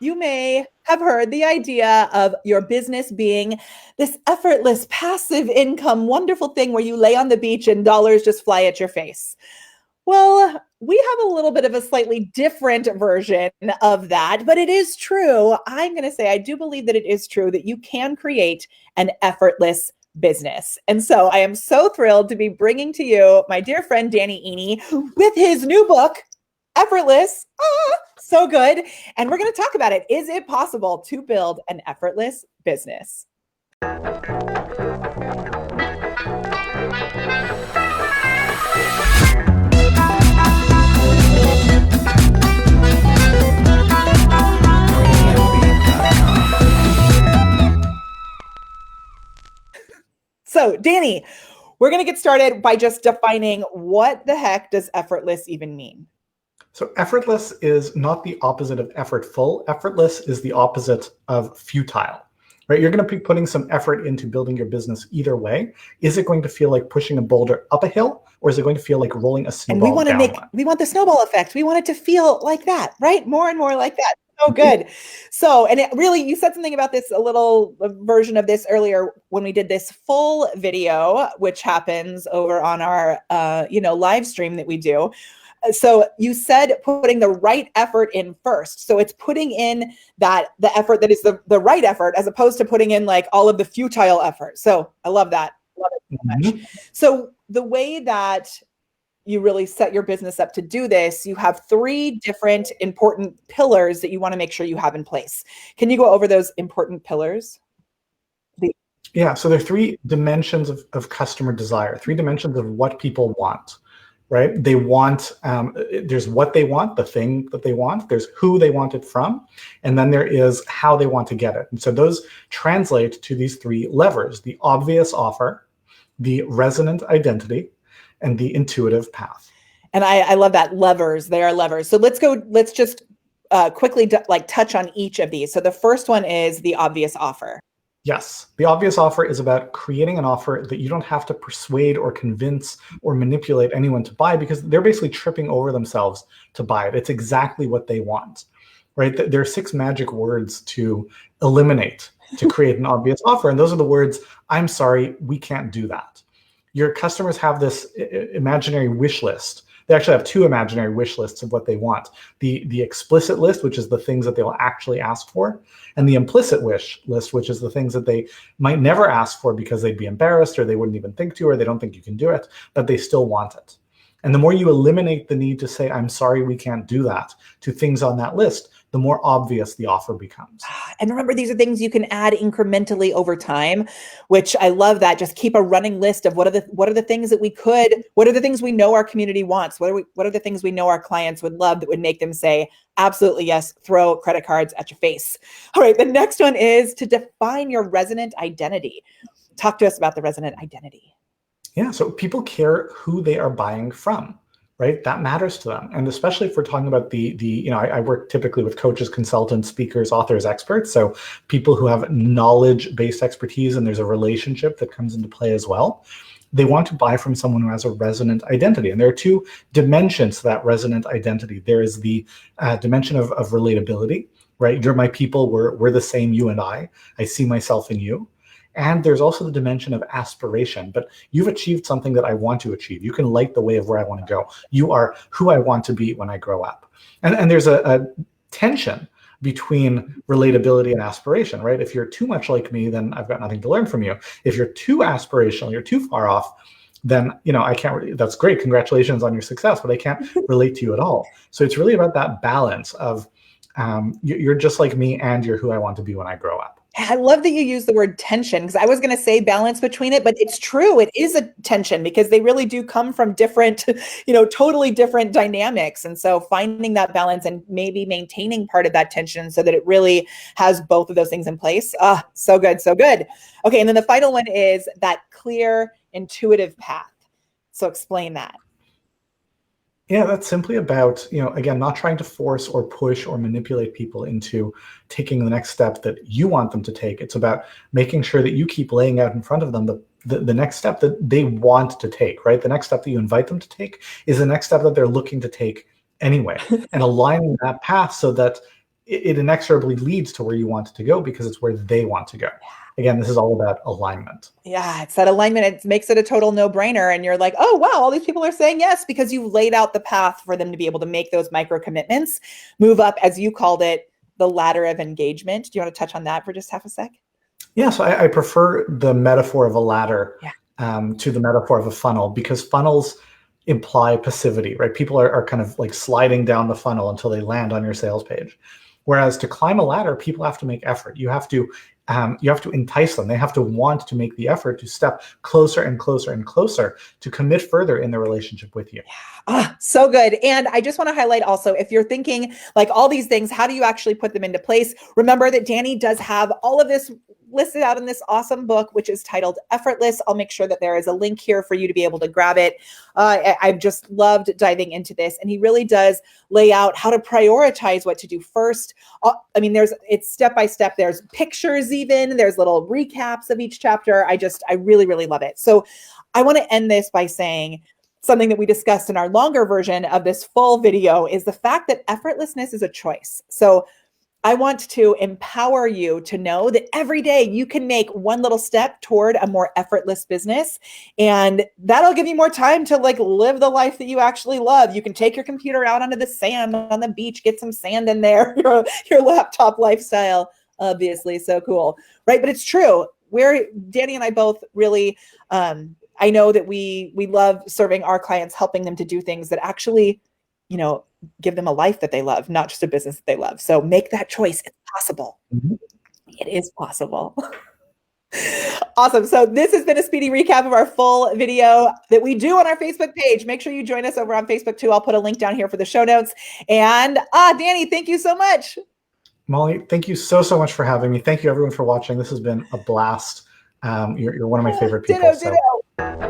You may have heard the idea of your business being this effortless, passive income, wonderful thing where you lay on the beach and dollars just fly at your face. Well, we have a little bit of a slightly different version of that, but it is true. I'm going to say I do believe that it is true that you can create an effortless business. And so I am so thrilled to be bringing to you my dear friend Danny Iny with his new book, Effortless. So good. And we're going to talk about it. Is it possible to build an effortless business? So, Danny, we're going to get started by just defining what the heck does effortless even mean? So effortless is not the opposite of effortful. Effortless is the opposite of futile, right? You're going to be putting some effort into building your business either way. Is it going to feel like pushing a boulder up a hill, or is it going to feel like rolling a snowball down one? We want the snowball effect. We want it to feel like that, right? More and more like that. So good. So, and it really, you said something about this, a little version of this earlier when we did this full video, which happens over on our, live stream that we do. So you said putting the right effort in first. So it's putting in the effort that is the right effort, as opposed to putting in like all of the futile effort. So I love that. Love it so much. So the way that you really set your business up to do this, you have 3 different important pillars that you want to make sure you have in place. Can you go over those important pillars? Yeah, so there are 3 dimensions of customer desire, 3 dimensions of what people want, right? They want, there's what they want, the thing that they want, there's who they want it from, and then there is how they want to get it. And so those translate to these 3 levers: the obvious offer, the resonant identity, and the intuitive path. And I love that. Levers, they are levers. So let's just quickly touch on each of these. So the first one is the obvious offer. Yes, the obvious offer is about creating an offer that you don't have to persuade or convince or manipulate anyone to buy, because they're basically tripping over themselves to buy it. It's exactly what they want, right? There are 6 magic words to eliminate to create an obvious offer. And those are the words: I'm sorry, we can't do that. Your customers have this imaginary wish list. They actually have 2 imaginary wish lists of what they want. The explicit list, which is the things that they'll actually ask for, and the implicit wish list, which is the things that they might never ask for because they'd be embarrassed, or they wouldn't even think to, or they don't think you can do it, but they still want it. And the more you eliminate the need to say, I'm sorry, we can't do that, to things on that list, the more obvious the offer becomes. And remember, these are things you can add incrementally over time, which I love that. Just keep a running list of what are the things that what are the things we know our community wants? What are the things we know our clients would love that would make them say, absolutely yes, throw credit cards at your face. All right, the next one is to define your resonant identity. Talk to us about the resonant identity. Yeah, so people care who they are buying from, right? That matters to them. And especially if we're talking about I work typically with coaches, consultants, speakers, authors, experts. So people who have knowledge-based expertise, and there's a relationship that comes into play as well. They want to buy from someone who has a resonant identity. And there are 2 dimensions to that resonant identity. There is the dimension of relatability, right? You're my people, we're the same, you and I see myself in you. And there's also the dimension of aspiration, but you've achieved something that I want to achieve. You can light the way of where I want to go. You are who I want to be when I grow up. And there's a tension between relatability and aspiration, right? If you're too much like me, then I've got nothing to learn from you. If you're too aspirational, you're too far off, then I can't. That's great. Congratulations on your success, but I can't relate to you at all. So it's really about that balance of you're just like me, and you're who I want to be when I grow up. I love that you use the word tension, because I was going to say balance between it, but it's true. It is a tension because they really do come from different, totally different dynamics. And so finding that balance and maybe maintaining part of that tension so that it really has both of those things in place. So good. So good. Okay. And then the final one is that clear, intuitive path. So explain that. Yeah, that's simply about, again, not trying to force or push or manipulate people into taking the next step that you want them to take. It's about making sure that you keep laying out in front of them the next step that they want to take, right? The next step that you invite them to take is the next step that they're looking to take anyway, and aligning that path so that it inexorably leads to where you want it to go because it's where they want to go. Again, this is all about alignment. Yeah, it's that alignment. It makes it a total no-brainer. And you're like, oh, wow, all these people are saying yes because you've laid out the path for them to be able to make those micro commitments, move up, as you called it, the ladder of engagement. Do you want to touch on that for just half a sec? Yeah, so I prefer the metaphor of a ladder to the metaphor of a funnel, because funnels imply passivity, right? People are kind of like sliding down the funnel until they land on your sales page. Whereas to climb a ladder, people have to make effort. You have to entice them. They have to want to make the effort to step closer and closer and closer to commit further in their relationship with you. So good. And I just want to highlight also, if you're thinking like all these things, how do you actually put them into place? Remember that Danny does have all of this listed out in this awesome book, which is titled Effortless. I'll make sure that there is a link here for you to be able to grab it. I've just loved diving into this. And he really does lay out how to prioritize what to do first. I mean, it's step by step. There's pictures even. There's little recaps of each chapter. I really, really love it. So I want to end this by saying something that we discussed in our longer version of this full video is the fact that effortlessness is a choice. So I want to empower you to know that every day you can make one little step toward a more effortless business. And that'll give you more time to like live the life that you actually love. You can take your computer out onto the sand on the beach, get some sand in there, your laptop lifestyle, obviously. So cool. Right. But it's true. Danny and I both really, I know that we love serving our clients, helping them to do things that actually, give them a life that they love, not just a business that they love. So make that choice. It's possible. Mm-hmm. It is possible. Awesome. So this has been a speedy recap of our full video that we do on our Facebook page. Make sure you join us over on Facebook too. I'll put a link down here for the show notes. And Danny, thank you so much. Molly, thank you so much for having me. Thank you everyone for watching. This has been a blast. You're one of my favorite people. Ditto.